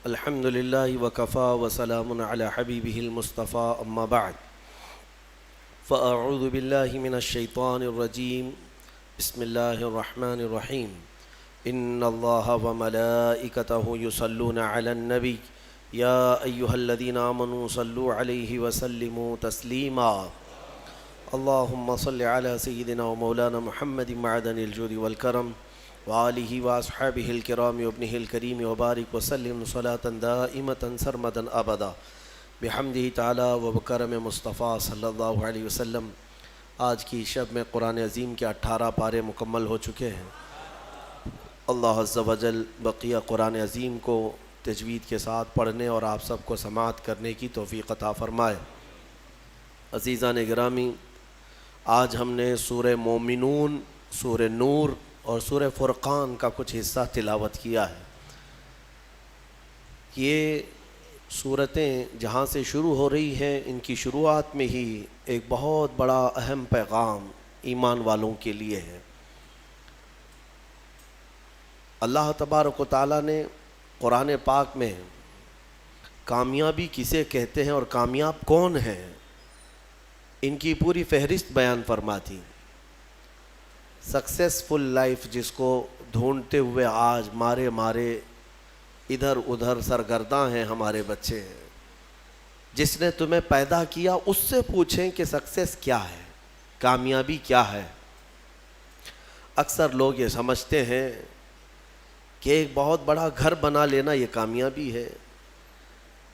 الحمد لله وكفى وسلام على حبيبه المصطفى أما بعد فأعوذ بالله من الشيطان الرجيم بسم الله الرحمن الرحيم إن الله وملائكته يصلون على النبي يا أيها الذين آمنوا صلوا عليه وسلموا تسليما اللهم صل على سيدنا ومولانا محمد معدن الجود والكرم وآلہ وأصحابہ الکرام وابنہ الکریم وبارک وسلم صلاة دائمة سرمدا ابدا بحمدہ تعالی وبکرم مصطفیٰ صلی اللہ علیہ وسلم۔ آج کی شب میں قرآن عظیم کے 18 پارے مکمل ہو چکے ہیں۔ اللہ عز و جل بقیہ قرآن عظیم کو تجوید کے ساتھ پڑھنے اور آپ سب کو سماعت کرنے کی توفیق عطا فرمائے۔ عزیزان گرامی، آج ہم نے سورہ مومنون، سورہ نور اور سورہ فرقان کا کچھ حصہ تلاوت کیا ہے۔ یہ سورتیں جہاں سے شروع ہو رہی ہیں، ان کی شروعات میں ہی ایک بہت بڑا اہم پیغام ایمان والوں کے لیے ہے۔ اللہ تبارک و تعالیٰ نے قرآن پاک میں کامیابی کسے کہتے ہیں اور کامیاب کون ہیں، ان کی پوری فہرست بیان فرما دی۔ سکسیسفل لائف جس کو ڈھونڈتے ہوئے آج مارے ادھر ادھر سرگرداں ہیں ہمارے بچے، جس نے تمہیں پیدا کیا اس سے پوچھیں کہ سکسیس کیا ہے، کامیابی کیا ہے۔ اکثر لوگ یہ سمجھتے ہیں کہ ایک بہت بڑا گھر بنا لینا یہ کامیابی ہے،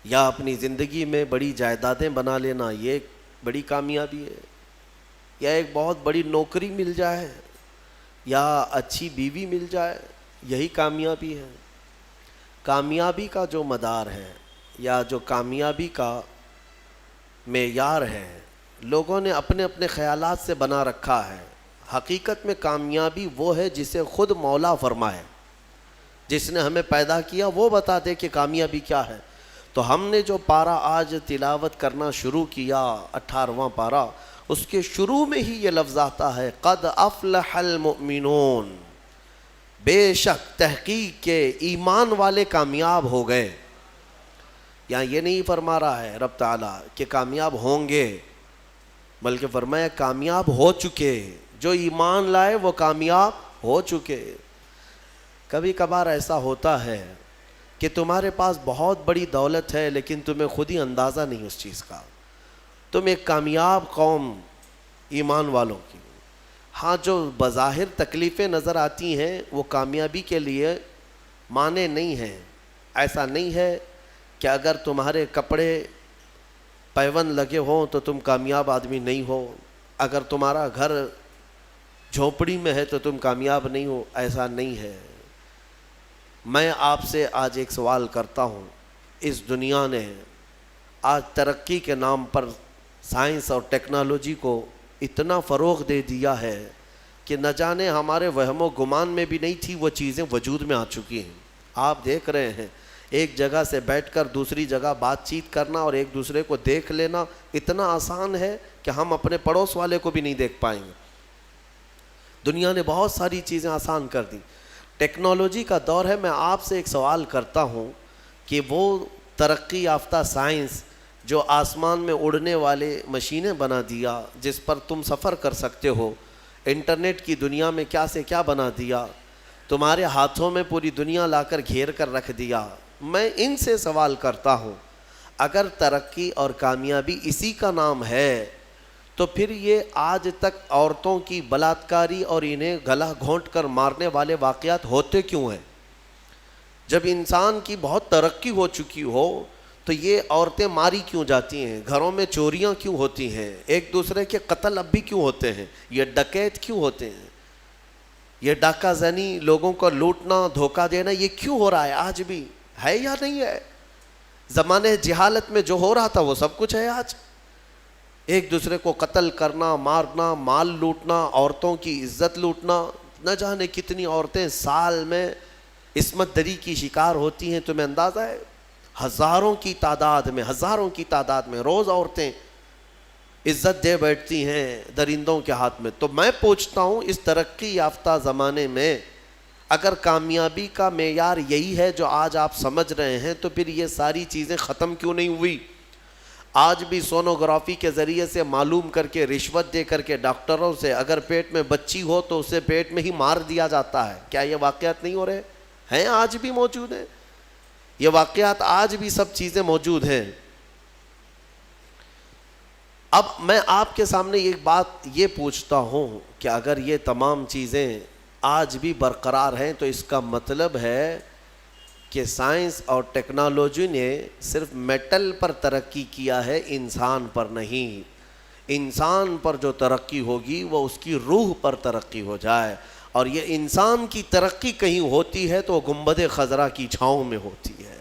یا اپنی زندگی میں بڑی جائیدادیں بنا لینا یہ ایک بڑی کامیابی ہے، یا ایک بہت بڑی نوکری مل جائے، یا اچھی بیوی مل جائے، یہی کامیابی ہے۔ کامیابی کا جو مدار ہے یا جو کامیابی کا معیار ہے، لوگوں نے اپنے اپنے خیالات سے بنا رکھا ہے۔ حقیقت میں کامیابی وہ ہے جسے خود مولا فرمائے، جس نے ہمیں پیدا کیا وہ بتا دے کہ کامیابی کیا ہے۔ تو ہم نے جو پارہ آج تلاوت کرنا شروع کیا، 18واں پارہ، اس کے شروع میں ہی یہ لفظ آتا ہے، قد افلح المؤمنون، بے شک تحقیق کے ایمان والے کامیاب ہو گئے۔ یہاں یہ نہیں فرما رہا ہے رب تعالیٰ کہ کامیاب ہوں گے، بلکہ فرمایا کامیاب ہو چکے، جو ایمان لائے وہ کامیاب ہو چکے۔ کبھی کبھار ایسا ہوتا ہے کہ تمہارے پاس بہت بڑی دولت ہے لیکن تمہیں خود ہی اندازہ نہیں اس چیز کا۔ تم ایک کامیاب قوم ایمان والوں کی، ہاں جو بظاہر تکلیفیں نظر آتی ہیں وہ کامیابی کے لیے معنی نہیں ہیں۔ ایسا نہیں ہے کہ اگر تمہارے کپڑے پیون لگے ہوں تو تم کامیاب آدمی نہیں ہو، اگر تمہارا گھر جھونپڑی میں ہے تو تم کامیاب نہیں ہو، ایسا نہیں ہے۔ میں آپ سے آج ایک سوال کرتا ہوں، اس دنیا نے آج ترقی کے نام پر سائنس اور ٹیکنالوجی کو اتنا فروغ دے دیا ہے کہ نہ جانے ہمارے وہم و گمان میں بھی نہیں تھی وہ چیزیں وجود میں آ چکی ہیں۔ آپ دیکھ رہے ہیں ایک جگہ سے بیٹھ کر دوسری جگہ بات چیت کرنا اور ایک دوسرے کو دیکھ لینا اتنا آسان ہے کہ ہم اپنے پڑوس والے کو بھی نہیں دیکھ پائیں گے۔ دنیا نے بہت ساری چیزیں آسان کر دی، ٹیکنالوجی کا دور ہے۔ میں آپ سے ایک سوال کرتا ہوں کہ وہ ترقی یافتہ سائنس جو آسمان میں اڑنے والے مشینیں بنا دیا، جس پر تم سفر کر سکتے ہو، انٹرنیٹ کی دنیا میں کیا سے کیا بنا دیا، تمہارے ہاتھوں میں پوری دنیا لا کر گھیر کر رکھ دیا۔ میں ان سے سوال کرتا ہوں، اگر ترقی اور کامیابی اسی کا نام ہے تو پھر یہ آج تک عورتوں کی بلاత్కాری اور انہیں گلا گھونٹ کر مارنے والے واقعات ہوتے کیوں ہیں؟ جب انسان کی بہت ترقی ہو چکی ہو تو یہ عورتیں ماری کیوں جاتی ہیں، گھروں میں چوریاں کیوں ہوتی ہیں، ایک دوسرے کے قتل اب بھی کیوں ہوتے ہیں، یہ ڈکیت کیوں ہوتے ہیں، یہ ڈاکہ زنی، لوگوں کو لوٹنا، دھوکہ دینا، یہ کیوں ہو رہا ہے؟ آج بھی ہے یا نہیں ہے؟ زمانے جہالت میں جو ہو رہا تھا وہ سب کچھ ہے آج۔ ایک دوسرے کو قتل کرنا، مارنا، مال لوٹنا، عورتوں کی عزت لوٹنا، نہ جانے کتنی عورتیں سال میں عصمت دری کی شکار ہوتی ہیں، تمہیں اندازہ ہے؟ ہزاروں کی تعداد میں روز عورتیں عزت دے بیٹھتی ہیں درندوں کے ہاتھ میں۔ تو میں پوچھتا ہوں، اس ترقی یافتہ زمانے میں اگر کامیابی کا معیار یہی ہے جو آج آپ سمجھ رہے ہیں تو پھر یہ ساری چیزیں ختم کیوں نہیں ہوئی؟ آج بھی سونوگرافی کے ذریعے سے معلوم کر کے، رشوت دے کر کے ڈاکٹروں سے اگر پیٹ میں بچی ہو تو اسے پیٹ میں ہی مار دیا جاتا ہے۔ کیا یہ واقعات نہیں ہو رہے ہیں؟ آج بھی موجود ہیں یہ واقعات، آج بھی سب چیزیں موجود ہیں۔ اب میں آپ کے سامنے ایک بات یہ پوچھتا ہوں کہ اگر یہ تمام چیزیں آج بھی برقرار ہیں تو اس کا مطلب ہے کہ سائنس اور ٹیکنالوجی نے صرف میٹل پر ترقی کیا ہے، انسان پر نہیں۔ انسان پر جو ترقی ہوگی وہ اس کی روح پر ترقی ہو جائے، اور یہ انسان کی ترقی کہیں ہوتی ہے تو گنبد خضرا کی چھاؤں میں ہوتی ہے۔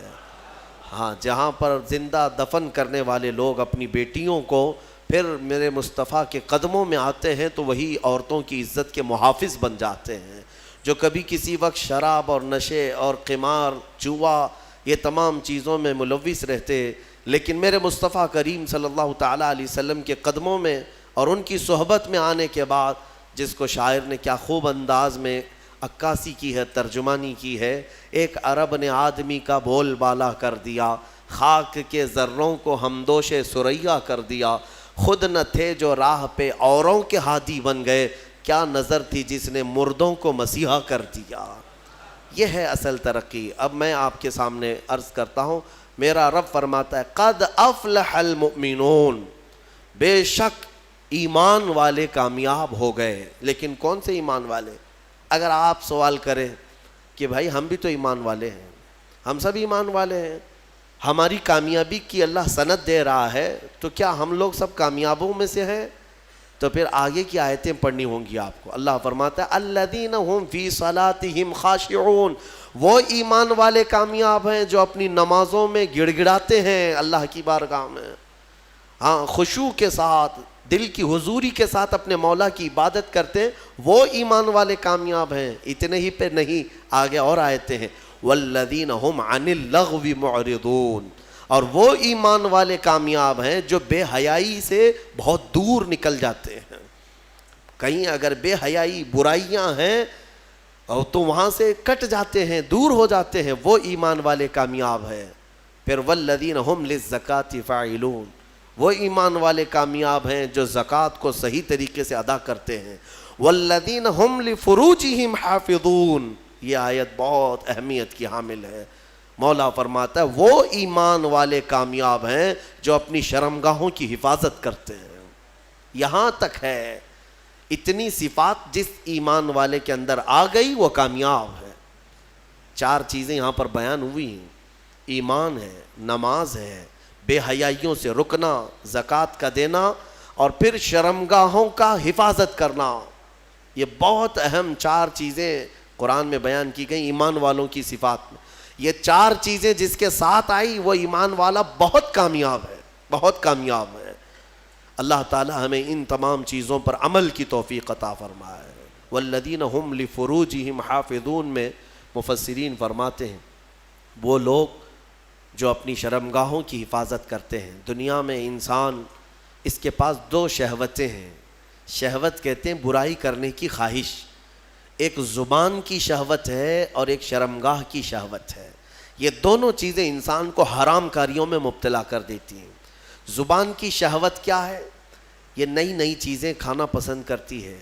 ہاں، جہاں پر زندہ دفن کرنے والے لوگ اپنی بیٹیوں کو پھر میرے مصطفیٰ کے قدموں میں آتے ہیں تو وہی عورتوں کی عزت کے محافظ بن جاتے ہیں، جو کبھی کسی وقت شراب اور نشے اور قمار، جوا، یہ تمام چیزوں میں ملوث رہتے، لیکن میرے مصطفیٰ کریم صلی اللہ تعالیٰ علیہ وسلم کے قدموں میں اور ان کی صحبت میں آنے کے بعد، جس کو شاعر نے کیا خوب انداز میں عکاسی کی ہے، ترجمانی کی ہے، ایک عرب نے آدمی کا بول بالا کر دیا، خاک کے ذروں کو ہمدوش ثریا کر دیا، خود نہ تھے جو راہ پہ اوروں کے ہادی بن گئے، کیا نظر تھی جس نے مردوں کو مسیحا کر دیا۔ یہ ہے اصل ترقی۔ اب میں آپ کے سامنے عرض کرتا ہوں، میرا رب فرماتا ہے قد افلح المؤمنون، بے شک ایمان والے کامیاب ہو گئے۔ لیکن کون سے ایمان والے؟ اگر آپ سوال کریں کہ بھائی ہم بھی تو ایمان والے ہیں، ہم سب ایمان والے ہیں، ہماری کامیابی کی اللہ سند دے رہا ہے، تو کیا ہم لوگ سب کامیابوں میں سے ہیں؟ تو پھر آگے کی آیتیں پڑھنی ہوں گی آپ کو۔ اللہ فرماتا ہے الذین هم فی صلاتہم خاشعون، وہ ایمان والے کامیاب ہیں جو اپنی نمازوں میں گڑ گڑاتے ہیں اللہ کی بارگاہ میں، ہاں خشوع کے ساتھ، دل کی حضوری کے ساتھ اپنے مولا کی عبادت کرتے ہیں، وہ ایمان والے کامیاب ہیں۔ اتنے ہی پہ نہیں، آگے اور آیتیں ہیں والذین هم عن اللغو معرضون، اور وہ ایمان والے کامیاب ہیں جو بے حیائی سے بہت دور نکل جاتے ہیں۔ کہیں اگر بے حیائی، برائیاں ہیں اور تو وہاں سے کٹ جاتے ہیں، دور ہو جاتے ہیں، وہ ایمان والے کامیاب ہیں۔ پھر والذین هم للزکاة فاعلون، وہ ایمان والے کامیاب ہیں جو زکوٰۃ کو صحیح طریقے سے ادا کرتے ہیں۔ والذین هم لفروجہم حافظون، یہ آیت بہت اہمیت کی حامل ہے۔ مولا فرماتا ہے وہ ایمان والے کامیاب ہیں جو اپنی شرمگاہوں کی حفاظت کرتے ہیں۔ یہاں تک ہے، اتنی صفات جس ایمان والے کے اندر آ گئی وہ کامیاب ہے۔ 4 چیزیں یہاں پر بیان ہوئی ہیں، ایمان ہے، نماز ہے، بے حیائیوں سے رکنا، زکوٰۃ کا دینا، اور پھر شرمگاہوں کا حفاظت کرنا۔ یہ بہت اہم 4 چیزیں قرآن میں بیان کی گئی ایمان والوں کی صفات میں۔ یہ 4 چیزیں جس کے ساتھ آئی وہ ایمان والا بہت کامیاب ہے، بہت کامیاب ہے۔ اللہ تعالی ہمیں ان تمام چیزوں پر عمل کی توفیق عطا فرمائے۔ والذین هم لفروجہم حافظون میں مفسرین فرماتے ہیں وہ لوگ جو اپنی شرمگاہوں کی حفاظت کرتے ہیں۔ دنیا میں انسان، اس کے پاس 2 شہوتیں ہیں۔ شہوت کہتے ہیں برائی کرنے کی خواہش، ایک زبان کی شہوت ہے اور ایک شرمگاہ کی شہوت ہے۔ یہ دونوں چیزیں انسان کو حرام کاریوں میں مبتلا کر دیتی ہیں۔ زبان کی شہوت کیا ہے؟ یہ نئی نئی چیزیں کھانا پسند کرتی ہے،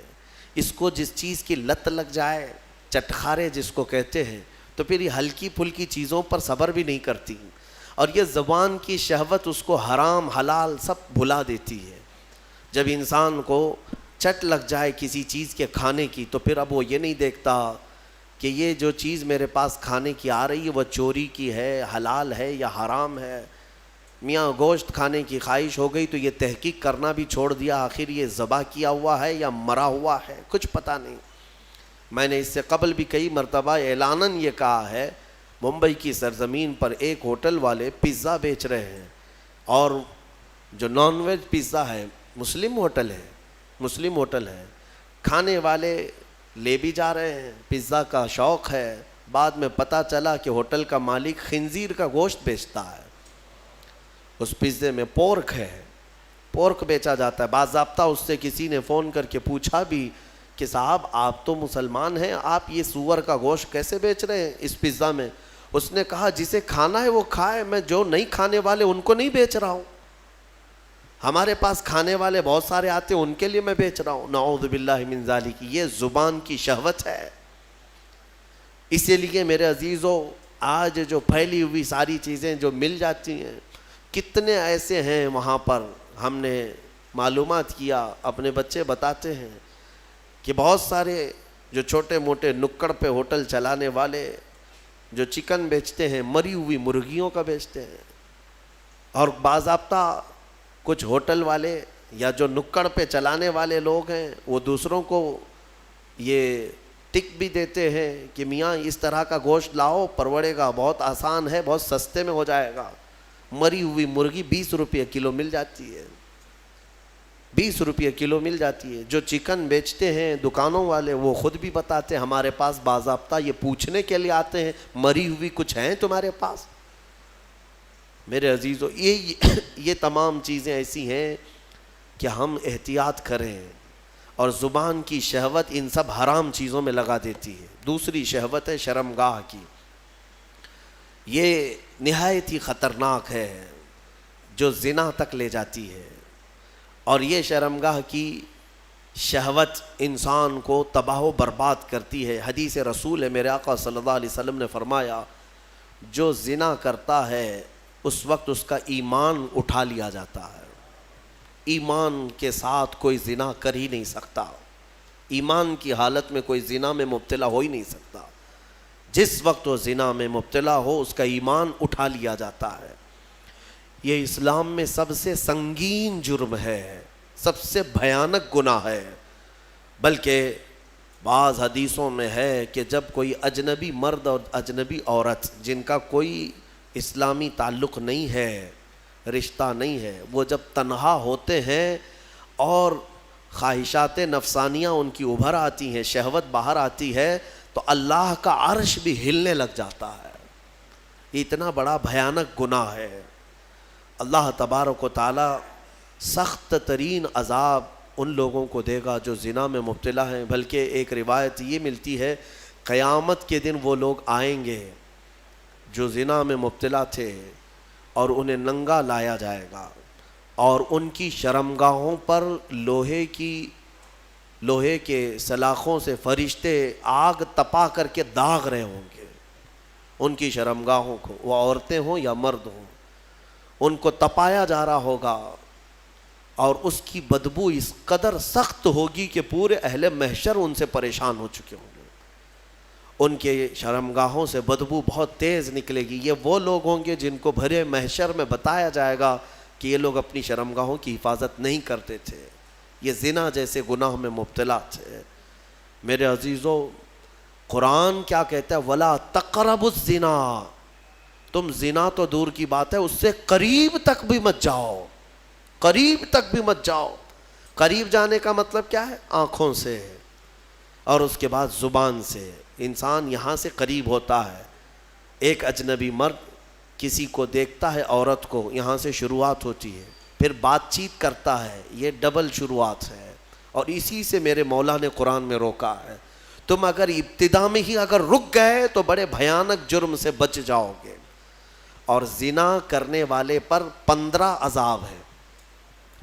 اس کو جس چیز کی لت لگ جائے، چٹخارے جس کو کہتے ہیں، تو پھر یہ ہلکی پھلکی چیزوں پر صبر بھی نہیں کرتی، اور یہ زبان کی شہوت اس کو حرام حلال سب بھلا دیتی ہے۔ جب انسان کو چٹ لگ جائے کسی چیز کے کھانے کی تو پھر اب وہ یہ نہیں دیکھتا کہ یہ جو چیز میرے پاس کھانے کی آ رہی ہے وہ چوری کی ہے، حلال ہے یا حرام ہے۔ میاں گوشت کھانے کی خواہش ہو گئی تو یہ تحقیق کرنا بھی چھوڑ دیا، آخر یہ ذبح کیا ہوا ہے یا مرا ہوا ہے، کچھ پتہ نہیں۔ میں نے اس سے قبل بھی کئی مرتبہ اعلاناً یہ کہا ہے، ممبئی کی سرزمین پر ایک ہوٹل والے پیزا بیچ رہے ہیں، اور جو نان ویج پیزا ہے مسلم ہوٹل ہے، کھانے والے لے بھی جا رہے ہیں، پیزا کا شوق ہے۔ بعد میں پتہ چلا کہ ہوٹل کا مالک خنزیر کا گوشت بیچتا ہے، اس پیزے میں پورک ہے، پورک بیچا جاتا ہے۔ باضابطہ اس سے کسی نے فون کر کے پوچھا بھی کہ صاحب آپ تو مسلمان ہیں، آپ یہ سور کا گوشت کیسے بیچ رہے ہیں اس پیزا میں؟ اس نے کہا جسے کھانا ہے وہ کھائے، میں جو نہیں کھانے والے ان کو نہیں بیچ رہا ہوں، ہمارے پاس کھانے والے بہت سارے آتے ہیں، ان کے لیے میں بیچ رہا ہوں۔ نعوذ باللہ من ذالک، یہ زبان کی شہوت ہے۔ اسی لیے میرے عزیزو، آج جو پھیلی ہوئی ساری چیزیں جو مل جاتی ہیں، کتنے ایسے ہیں وہاں پر، ہم نے معلومات کیا، اپنے بچے بتاتے ہیں کہ بہت سارے جو چھوٹے موٹے نکڑ پہ ہوٹل چلانے والے جو چکن بیچتے ہیں، مری ہوئی مرغیوں کا بیچتے ہیں، اور باضابطہ کچھ ہوٹل والے یا جو نکڑ پہ چلانے والے لوگ ہیں وہ دوسروں کو یہ ٹک بھی دیتے ہیں کہ میاں اس طرح کا گوشت لاؤ، پروڑے گا، بہت آسان ہے، بہت سستے میں ہو جائے گا۔ مری ہوئی مرغی 20 روپے کلو مل جاتی ہے، 20 روپے کلو مل جاتی ہے۔ جو چکن بیچتے ہیں دکانوں والے، وہ خود بھی بتاتے ہیں ہمارے پاس باضابطہ یہ پوچھنے کے لیے آتے ہیں، مری ہوئی کچھ ہیں تمہارے پاس؟ میرے عزیزو، یہ تمام چیزیں ایسی ہیں کہ ہم احتیاط کریں، اور زبان کی شہوت ان سب حرام چیزوں میں لگا دیتی ہے۔ دوسری شہوت ہے شرمگاہ کی، یہ نہایت ہی خطرناک ہے، جو زنا تک لے جاتی ہے، اور یہ شرمگاہ کی شہوت انسان کو تباہ و برباد کرتی ہے۔ حدیث رسول ہے، میرے آقا صلی اللہ علیہ وسلم نے فرمایا، جو زنا کرتا ہے اس وقت اس کا ایمان اٹھا لیا جاتا ہے۔ ایمان کے ساتھ کوئی زنا کر ہی نہیں سکتا، ایمان کی حالت میں کوئی زنا میں مبتلا ہو ہی نہیں سکتا۔ جس وقت وہ زنا میں مبتلا ہو اس کا ایمان اٹھا لیا جاتا ہے۔ یہ اسلام میں سب سے سنگین جرم ہے، سب سے بھیانک گناہ ہے، بلکہ بعض حدیثوں میں ہے کہ جب کوئی اجنبی مرد اور اجنبی عورت جن کا کوئی اسلامی تعلق نہیں ہے، رشتہ نہیں ہے، وہ جب تنہا ہوتے ہیں اور خواہشات نفسانیہ ان کی ابھر آتی ہیں، شہوت باہر آتی ہے، تو اللہ کا عرش بھی ہلنے لگ جاتا ہے۔ یہ اتنا بڑا بھیانک گناہ ہے۔ اللہ تبارک و تعالی سخت ترین عذاب ان لوگوں کو دے گا جو زنا میں مبتلا ہیں۔ بلکہ ایک روایت یہ ملتی ہے، قیامت کے دن وہ لوگ آئیں گے جو زنا میں مبتلا تھے، اور انہیں ننگا لایا جائے گا، اور ان کی شرمگاہوں پر لوہے کے سلاخوں سے فرشتے آگ تپا کر کے داغ رہے ہوں گے ان کی شرمگاہوں کو، وہ عورتیں ہوں یا مرد ہوں، ان کو تپایا جا رہا ہوگا، اور اس کی بدبو اس قدر سخت ہوگی کہ پورے اہل محشر ان سے پریشان ہو چکے ہوں گے۔ ان کے شرمگاہوں سے بدبو بہت تیز نکلے گی۔ یہ وہ لوگ ہوں گے جن کو بھرے محشر میں بتایا جائے گا کہ یہ لوگ اپنی شرمگاہوں کی حفاظت نہیں کرتے تھے، یہ زنا جیسے گناہ میں مبتلا تھے۔ میرے عزیزو، قرآن کیا کہتا ہے؟ وَلَا تَقْرَبُوا الزِّنَا، تم زنا تو دور کی بات ہے، اس سے قریب تک بھی مت جاؤ، قریب تک بھی مت جاؤ۔ قریب جانے کا مطلب کیا ہے؟ آنکھوں سے، اور اس کے بعد زبان سے۔ انسان یہاں سے قریب ہوتا ہے، ایک اجنبی مرد کسی کو دیکھتا ہے، عورت کو، یہاں سے شروعات ہوتی ہے، پھر بات چیت کرتا ہے، یہ ڈبل شروعات ہے، اور اسی سے میرے مولا نے قرآن میں روکا ہے۔ تم اگر ابتدا میں ہی اگر رک گئے تو بڑے بھیانک جرم سے بچ جاؤ گے۔ اور زنا کرنے والے پر 15 عذاب ہیں،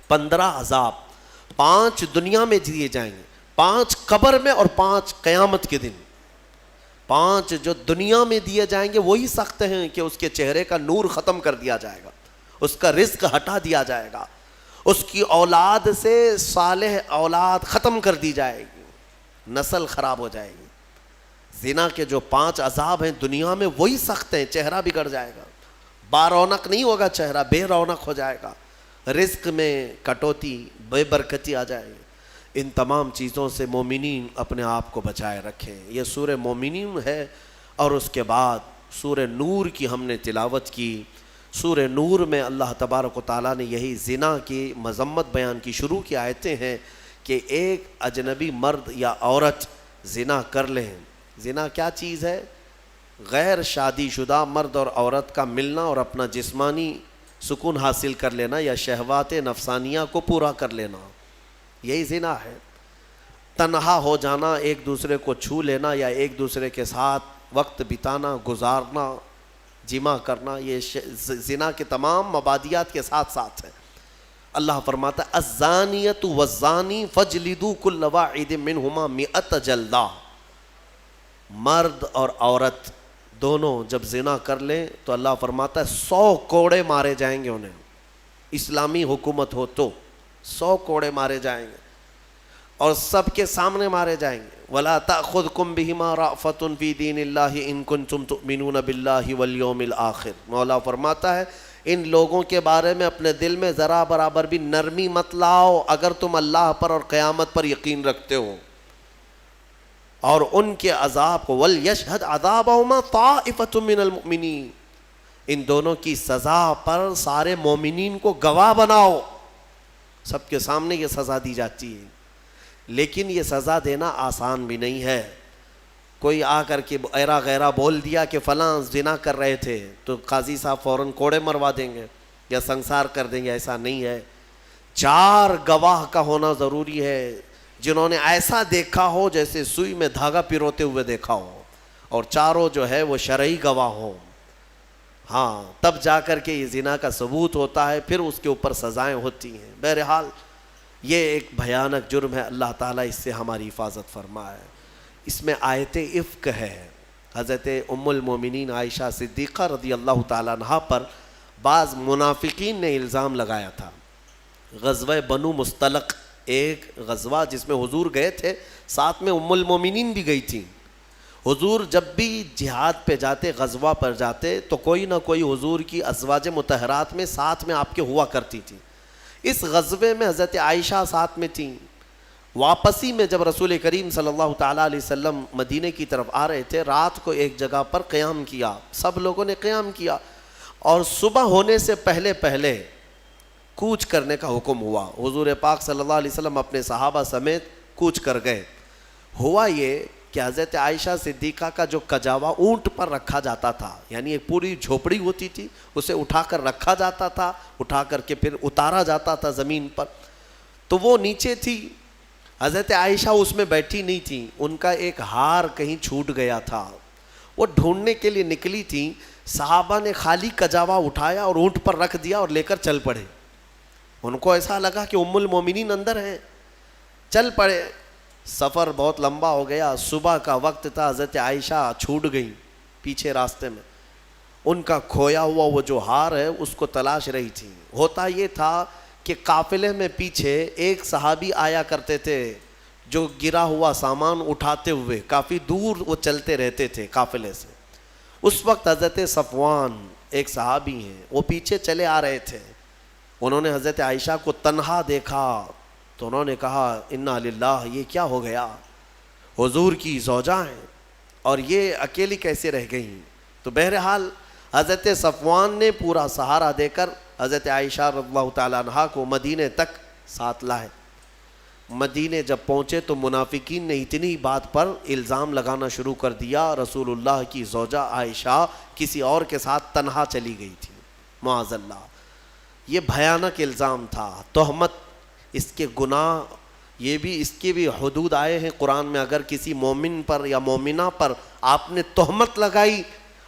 15 عذاب، 5 دنیا میں دیے جائیں گے، 5 قبر میں، اور 5 قیامت کے دن۔ 5 جو دنیا میں دیے جائیں گے وہی سخت ہیں کہ اس کے چہرے کا نور ختم کر دیا جائے گا، اس کا رزق ہٹا دیا جائے گا، اس کی اولاد سے صالح اولاد ختم کر دی جائے گی، نسل خراب ہو جائے گی۔ زنا کے جو 5 عذاب ہیں دنیا میں وہی سخت ہیں، چہرہ بگڑ جائے گا، بارونق نہیں ہوگا چہرہ، بے رونق ہو جائے گا، رزق میں کٹوتی، بے برکتی آ جائے گی۔ ان تمام چیزوں سے مومنین اپنے آپ کو بچائے رکھیں۔ یہ سورہ مومنین ہے، اور اس کے بعد سورہ نور کی ہم نے تلاوت کی۔ سورہ نور میں اللہ تبارک و تعالیٰ نے یہی زنا کی مذمت بیان کی، شروع کی آیتیں ہیں کہ ایک اجنبی مرد یا عورت زنا کر لیں۔ زنا کیا چیز ہے؟ غیر شادی شدہ مرد اور عورت کا ملنا اور اپنا جسمانی سکون حاصل کر لینا یا شہوات نفسانیہ کو پورا کر لینا، یہی زنا ہے۔ تنہا ہو جانا، ایک دوسرے کو چھو لینا یا ایک دوسرے کے ساتھ وقت بتانا، گزارنا، جمع کرنا، یہ زنا کے تمام مبادیات کے ساتھ ساتھ ہے۔ اللہ فرماتا ہے الزانیۃ والزانی فاجلدوا کل واحد منہما 100 جلدہ، مرد اور عورت دونوں جب زنا کر لیں تو اللہ فرماتا ہے 100 کوڑے مارے جائیں گے انہیں، اسلامی حکومت ہو تو 100 کوڑے مارے جائیں گے اور سب کے سامنے مارے جائیں گے۔ وَلَا تَأْخُذْكُمْ بِهِمَا رَأْفَةٌ فِي دِينِ اللَّهِ إِن كُنتُمْ تُؤْمِنُونَ بِاللَّهِ وَالْيَوْمِ الْآخِرِ۔ مولا فرماتا ہے ان لوگوں کے بارے میں اپنے دل میں ذرا برابر بھی نرمی مت لاؤ اگر تم اللہ پر اور قیامت پر یقین رکھتے ہو، اور ان کے عذاب کو وَلْيَشْهَدْ عَذَابَهُمَا طَائِفَةٌ مِّنَ الْمُؤْمِنِينَ، ان دونوں کی سزا پر سارے مومنین کو گواہ بناؤ۔ سب کے سامنے یہ سزا دی جاتی ہے، لیکن یہ سزا دینا آسان بھی نہیں ہے۔ کوئی آ کر کے ایرا غیرہ بول دیا کہ فلاں زنا کر رہے تھے تو قاضی صاحب فوراً کوڑے مروا دیں گے یا سنسار کر دیں گے، ایسا نہیں ہے۔ 4 گواہ کا ہونا ضروری ہے جنہوں نے ایسا دیکھا ہو جیسے سوئی میں دھاگا پیروتے ہوئے دیکھا ہو، اور چاروں جو ہے وہ شرعی گواہ ہوں، ہاں تب جا کر کے یہ زنا کا ثبوت ہوتا ہے، پھر اس کے اوپر سزائیں ہوتی ہیں۔ بہرحال یہ ایک بھیانک جرم ہے، اللہ تعالیٰ اس سے ہماری حفاظت فرمائے۔ اس میں آیت افک ہے، حضرت ام المومنین عائشہ صدیقہ رضی اللہ تعالیٰ عنہ پر بعض منافقین نے الزام لگایا تھا۔ غزوہ بنو مستلق ایک غزوہ جس میں حضور گئے تھے، ساتھ میں ام المومنین بھی گئی تھیں۔ حضور جب بھی جہاد پہ جاتے، غزوہ پر جاتے، تو کوئی نہ کوئی حضور کی ازواج مطہرات میں ساتھ میں آپ کے ہوا کرتی تھی۔ اس غزوے میں حضرت عائشہ ساتھ میں تھیں۔ واپسی میں جب رسول کریم صلی اللہ تعالیٰ علیہ وسلم مدینے کی طرف آ رہے تھے، رات کو ایک جگہ پر قیام کیا، سب لوگوں نے قیام کیا، اور صبح ہونے سے پہلے پہلے کوچ کرنے کا حکم ہوا۔ حضور پاک صلی اللہ علیہ وسلم اپنے صحابہ سمیت کوچ کر گئے۔ ہوا یہ کہ حضرت عائشہ صدیقہ کا جو کجاوا اونٹ پر رکھا جاتا تھا، یعنی ایک پوری جھوپڑی ہوتی تھی، اسے اٹھا کر رکھا جاتا تھا، اٹھا کر کے پھر اتارا جاتا تھا زمین پر، تو وہ نیچے تھی۔ حضرت عائشہ اس میں بیٹھی نہیں تھی، ان کا ایک ہار کہیں چھوٹ گیا تھا، وہ ڈھونڈنے کے لیے نکلی تھیں۔ صحابہ نے خالی کجاوا اٹھایا اور اونٹ پر رکھ دیا اور لے کر چل پڑے۔ ان کو ایسا لگا کہ ام المومنین اندر ہیں، چل پڑے۔ سفر بہت لمبا ہو گیا، صبح کا وقت تھا، حضرت عائشہ چھوٹ گئیں پیچھے راستے میں۔ ان کا کھویا ہوا وہ جو ہار ہے اس کو تلاش رہی تھی۔ ہوتا یہ تھا کہ قافلے میں پیچھے ایک صحابی آیا کرتے تھے جو گرا ہوا سامان اٹھاتے ہوئے، کافی دور وہ چلتے رہتے تھے قافلے سے۔ اس وقت حضرت صفوان ایک صحابی ہیں، وہ پیچھے چلے آ رہے تھے۔ انہوں نے حضرت عائشہ کو تنہا دیکھا تو انہوں نے کہا انا للہ، یہ کیا ہو گیا، حضور کی زوجہ ہیں اور یہ اکیلی کیسے رہ گئیں؟ تو بہرحال حضرت صفوان نے پورا سہارا دے کر حضرت عائشہ رضی اللہ تعالیٰ عنہ کو مدینے تک ساتھ لائے۔ مدینے جب پہنچے تو منافقین نے اتنی بات پر الزام لگانا شروع کر دیا، رسول اللہ کی زوجہ عائشہ کسی اور کے ساتھ تنہا چلی گئی تھی، معاذ اللہ۔ یہ بھیانک الزام تھا، تہمت، اس کے گناہ، یہ بھی اس کی بھی حدود آئے ہیں قرآن میں۔ اگر کسی مومن پر یا مومنہ پر آپ نے تہمت لگائی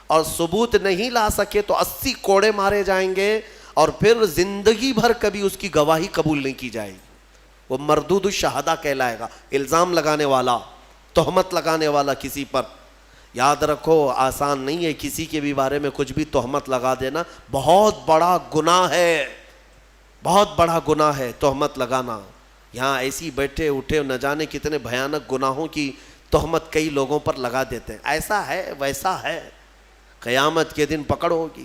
اور ثبوت نہیں لا سکے تو 80 کوڑے مارے جائیں گے، اور پھر زندگی بھر کبھی اس کی گواہی قبول نہیں کی جائے گی۔ وہ مردود الشہداء کہلائے گا، الزام لگانے والا، تہمت لگانے والا کسی پر۔ یاد رکھو آسان نہیں ہے کسی کے بھی بارے میں کچھ بھی تہمت لگا دینا، بہت بڑا گناہ ہے، بہت بڑا گناہ ہے تہمت لگانا۔ یہاں ایسی بیٹھے اٹھے نہ جانے کتنے بھیانک گناہوں کی تہمت کئی لوگوں پر لگا دیتے ہیں، ایسا ہے ویسا ہے، قیامت کے دن پکڑ ہوگی۔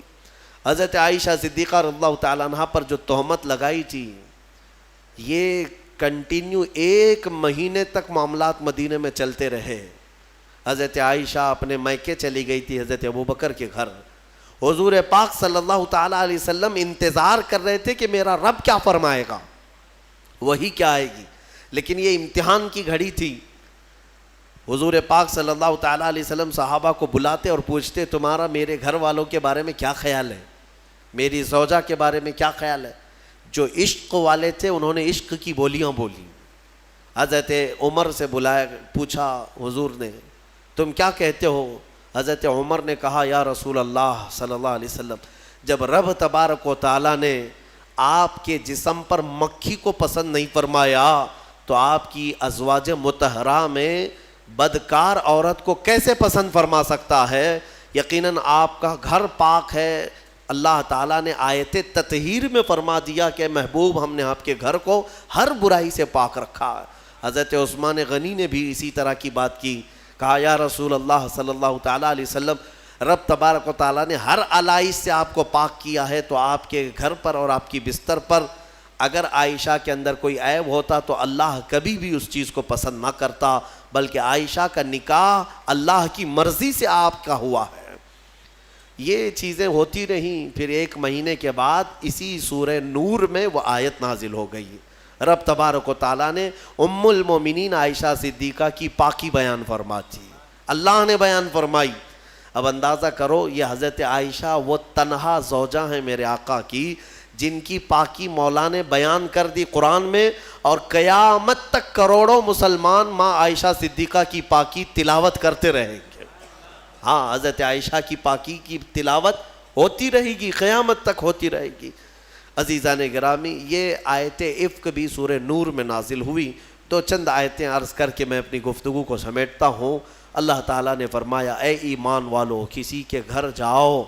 حضرت عائشہ صدیقہ رضی اللہ تعالیٰ عنہ پر جو تہمت لگائی تھی، یہ کنٹینیو 1 مہینے تک معاملات مدینے میں چلتے رہے۔ حضرت عائشہ اپنے میکے چلی گئی تھی، حضرت ابوبکر کے گھر۔ حضور پاک صلی اللہ تعالیٰ علیہ وسلم انتظار کر رہے تھے کہ میرا رب کیا فرمائے گا، وہی کیا آئے گی، لیکن یہ امتحان کی گھڑی تھی۔ حضور پاک صلی اللہ تعالیٰ علیہ وسلم صحابہ کو بلاتے اور پوچھتے تمہارا میرے گھر والوں کے بارے میں کیا خیال ہے، میری زوجہ کے بارے میں کیا خیال ہے۔ جو عشق والے تھے انہوں نے عشق کی بولیاں بولی، حضرت عمر سے بلایا، پوچھا حضور نے تم کیا کہتے ہو؟ حضرت عمر نے کہا یا رسول اللہ صلی اللہ علیہ وسلم، جب رب تبارک و تعالیٰ نے آپ کے جسم پر مکھی کو پسند نہیں فرمایا تو آپ کی ازواج مطہرہ میں بدکار عورت کو کیسے پسند فرما سکتا ہے؟ یقیناً آپ کا گھر پاک ہے، اللہ تعالیٰ نے آیت تطہیر میں فرما دیا کہ محبوب ہم نے آپ کے گھر کو ہر برائی سے پاک رکھا ہے۔ حضرت عثمان غنی نے بھی اسی طرح کی بات کی، کہا یا رسول اللہ صلی اللہ تعالیٰ علیہ وسلم، رب تبارک و تعالیٰ نے ہر علائش سے آپ کو پاک کیا ہے، تو آپ کے گھر پر اور آپ کی بستر پر اگر عائشہ کے اندر کوئی عیب ہوتا تو اللہ کبھی بھی اس چیز کو پسند نہ کرتا، بلکہ عائشہ کا نکاح اللہ کی مرضی سے آپ کا ہوا ہے۔ یہ چیزیں ہوتی رہیں، پھر 1 مہینے کے بعد اسی سورہ نور میں وہ آیت نازل ہو گئی۔ رب تبارک و تعالیٰ نے ام المومنین عائشہ صدیقہ کی پاکی بیان فرماتی، اللہ نے بیان فرمائی۔ اب اندازہ کرو، یہ حضرت عائشہ وہ تنہا زوجہ ہیں میرے آقا کی جن کی پاکی مولا نے بیان کر دی قرآن میں، اور قیامت تک کروڑوں مسلمان ماں عائشہ صدیقہ کی پاکی تلاوت کرتے رہیں گے۔ ہاں، حضرت عائشہ کی پاکی کی تلاوت ہوتی رہے گی، قیامت تک ہوتی رہے گی۔ عزیزان گرامی، یہ آیت عفق بھی سورہ نور میں نازل ہوئی۔ تو چند آیتیں عرض کر کے میں اپنی گفتگو کو سمیٹتا ہوں۔ اللہ تعالیٰ نے فرمایا اے ایمان والو، کسی کے گھر جاؤ،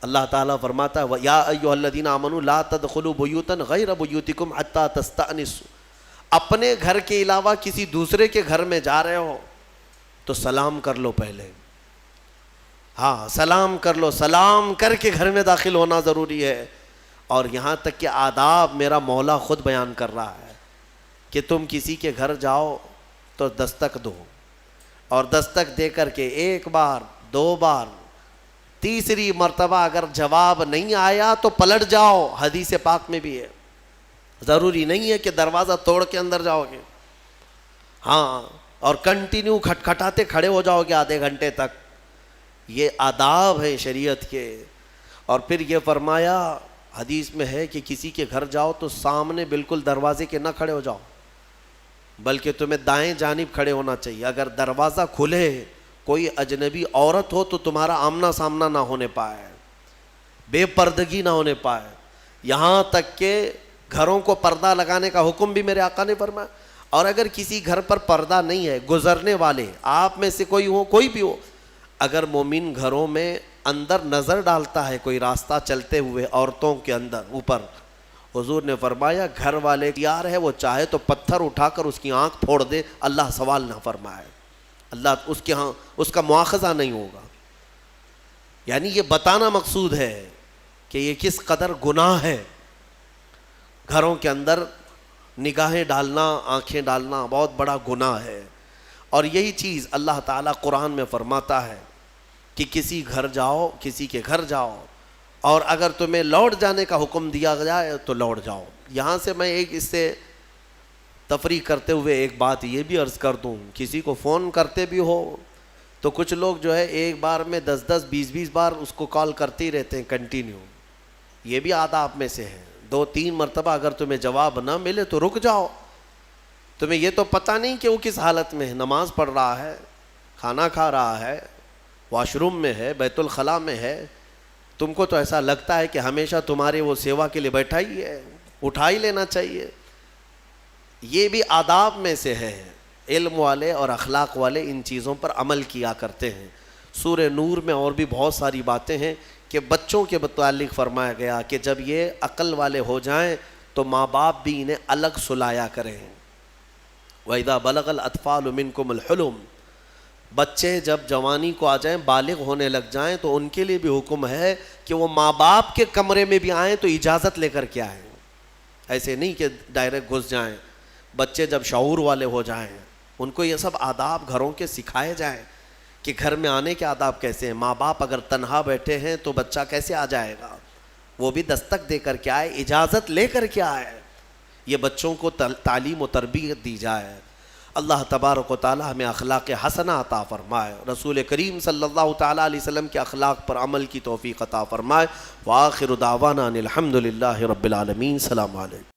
اللہ تعالیٰ فرماتا ہے یا ایھا الذین آمنوا لا تدخلوا بیوتا غیر بیوتکم حتی تستأنسوا، اپنے گھر کے علاوہ کسی دوسرے کے گھر میں جا رہے ہو تو سلام کر لو پہلے۔ ہاں، سلام کر لو، سلام کر کے گھر میں داخل ہونا ضروری ہے۔ اور یہاں تک کہ آداب میرا مولا خود بیان کر رہا ہے کہ تم کسی کے گھر جاؤ تو دستک دو، اور دستک دے کر کے 1 بار 2 بار، تیسری مرتبہ اگر جواب نہیں آیا تو پلٹ جاؤ، حدیث پاک میں بھی ہے۔ ضروری نہیں ہے کہ دروازہ توڑ کے اندر جاؤ گے، ہاں، اور کنٹینیو کھٹکھٹاتے کھڑے ہو جاؤ گے آدھے گھنٹے تک۔ یہ آداب ہیں شریعت کے۔ اور پھر یہ فرمایا حدیث میں ہے کہ کسی کے گھر جاؤ تو سامنے بالکل دروازے کے نہ کھڑے ہو جاؤ، بلکہ تمہیں دائیں جانب کھڑے ہونا چاہیے۔ اگر دروازہ کھلے، کوئی اجنبی عورت ہو تو تمہارا آمنا سامنا نہ ہونے پائے، بے پردگی نہ ہونے پائے۔ یہاں تک کہ گھروں کو پردہ لگانے کا حکم بھی میرے آقا نے فرمایا۔ اور اگر کسی گھر پر پردہ نہیں ہے، گزرنے والے آپ میں سے کوئی ہو، کوئی بھی ہو، اگر مومن گھروں میں اندر نظر ڈالتا ہے کوئی راستہ چلتے ہوئے عورتوں کے اندر اوپر، حضور نے فرمایا گھر والے تیار ہے، وہ چاہے تو پتھر اٹھا کر اس کی آنکھ پھوڑ دے، اللہ سوال نہ فرمائے، اللہ اس کے ہاں اس کا مواخذہ نہیں ہوگا۔ یعنی یہ بتانا مقصود ہے کہ یہ کس قدر گناہ ہے۔ گھروں کے اندر نگاہیں ڈالنا، آنکھیں ڈالنا بہت بڑا گناہ ہے۔ اور یہی چیز اللہ تعالیٰ قرآن میں فرماتا ہے کہ کسی گھر جاؤ، کسی کے گھر جاؤ، اور اگر تمہیں لوٹ جانے کا حکم دیا جائے تو لوٹ جاؤ۔ یہاں سے میں ایک اس سے تفریح کرتے ہوئے ایک بات یہ بھی عرض کر دوں، کسی کو فون کرتے بھی ہو تو کچھ لوگ جو ہے ایک بار میں 10 20 بار اس کو کال کرتے ہی رہتے ہیں کنٹینیو۔ یہ بھی آداب میں سے ہے۔ 2-3 مرتبہ اگر تمہیں جواب نہ ملے تو رک جاؤ۔ تمہیں یہ تو پتہ نہیں کہ وہ کس حالت میں ہے، نماز پڑھ رہا ہے، کھانا کھا رہا ہے، واش روم میں ہے، بیت الخلاء میں ہے، تم کو تو ایسا لگتا ہے کہ ہمیشہ تمہارے وہ سیوا کے لیے بیٹھا ہی ہے، اٹھا ہی لینا چاہیے۔ یہ بھی آداب میں سے ہے۔ علم والے اور اخلاق والے ان چیزوں پر عمل کیا کرتے ہیں۔ سورہ نور میں اور بھی بہت ساری باتیں ہیں کہ بچوں کے متعلق فرمایا گیا کہ جب یہ عقل والے ہو جائیں تو ماں باپ بھی انہیں الگ سلایا کریں۔ وَإِذَا بَلَغَ الْأَطْفَالُ مِنْكُمُ الْحُلُمَ، بچے جب جوانی کو آ جائیں، بالغ ہونے لگ جائیں، تو ان کے لیے بھی حکم ہے کہ وہ ماں باپ کے کمرے میں بھی آئیں تو اجازت لے کر کے آئیں، ایسے نہیں کہ ڈائریکٹ گھس جائیں۔ بچے جب شعور والے ہو جائیں، ان کو یہ سب آداب گھروں کے سکھائے جائیں کہ گھر میں آنے کے آداب کیسے ہیں۔ ماں باپ اگر تنہا بیٹھے ہیں تو بچہ کیسے آ جائے گا، وہ بھی دستک دے کر کے آئے، اجازت لے کر کے آئے۔ یہ بچوں کو تعلیم و تربیت دی جائے۔ اللہ تبارک و تعالی ہمیں اخلاق حسنہ عطا فرمائے، رسول کریم صلی اللہ تعالی علیہ وسلم کے اخلاق پر عمل کی توفیق عطا فرمائے۔ وآخر دعوانا ان الحمد للہ رب العالمین۔ السلام علیکم۔